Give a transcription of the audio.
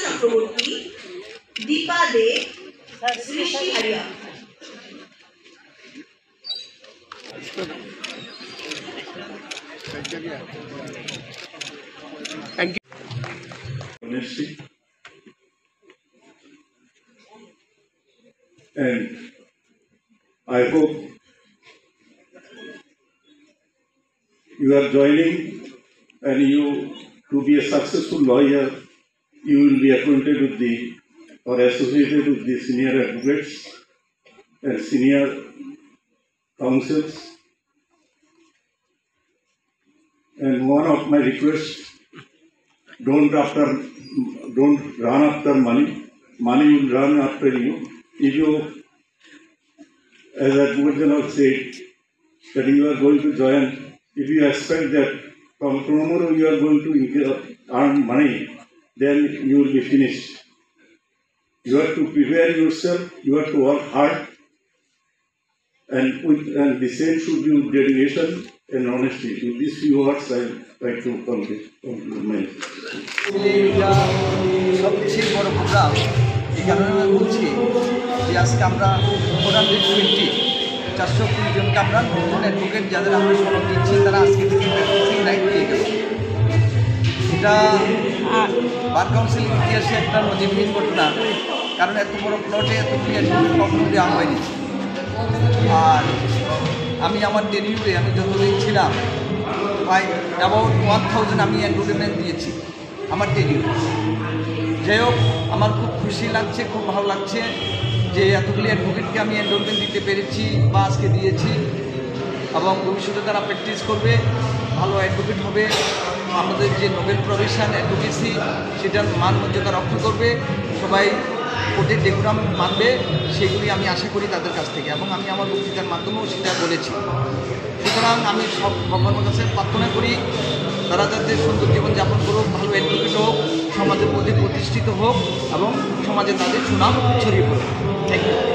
চক্রবর্তী, দীপা দে, সৃষ্টি হারিয়া। Thank you. Honesty and I hope you are joining and you to be a successful lawyer you will be acquainted with the or associated with the senior advocates and senior counsels, and one of my requests, don't run after money will run after you. If you, as Advocate General said, that you are going to join, if you expect that from tomorrow you are going to earn money, then you will be finished. You have to prepare yourself, you have to work hard, and the same should be with dedication and honesty. With these few words, I like to conclude my সবচেয়ে বড় programme এই কারণে আমি বলছি যে আজকে আমরা 420 জনকে আমরা নতুন অ্যাডভোকেট যাদের আমরা সনদ দিচ্ছি তারা আজকে থেকে প্র্যাকটিসিং রাইট পেয়ে গেল। এটা বার কাউন্সিলের ইতিহাসে একটা নজিরবিহীন ঘটনা, কারণ এত বড় প্লটে এতগুলি অ্যাডভোকেট কখনো দেওয়া হয়নি। আর আমি আমার টেনিউরে আমি যতদিন ছিলাম প্রায় অ্যাবাউট 1000 আমি অ্যাডভোকেটমেন্ট দিয়েছি আমার টেনিউরে। যাই হোক, আমার খুব খুশি লাগছে, খুব ভালো লাগছে যে এতগুলি অ্যাডভোকেটকে আমি এনরোলমেন্ট দিতে পেরেছি বা আজকে দিয়েছি, এবং ভবিষ্যতে তারা প্র্যাকটিস করবে, ভালো অ্যাডভোকেট হবে, আমাদের যে নোবেল প্রফেশন অ্যাডভোকেসি সেটার মান মর্যাদা রক্ষা করবে, সবাই কোর্টের ডেকুরাম মানবে, সেগুলি আমি আশা করি তাদের কাছ থেকে, এবং আমি আমার বক্তৃতার মাধ্যমেও সেটা বলেছি। সুতরাং আমি সব ভগবানের কাছে প্রার্থনা করি তারা যাতে সুন্দর জীবনযাপন করুক, ভালো অ্যাডভোকেট হোক, সমাজের মধ্যে প্রতিষ্ঠিত হোক এবং সমাজে তাদের সুনাম ছড়িয়ে পড়ুক। Thank you.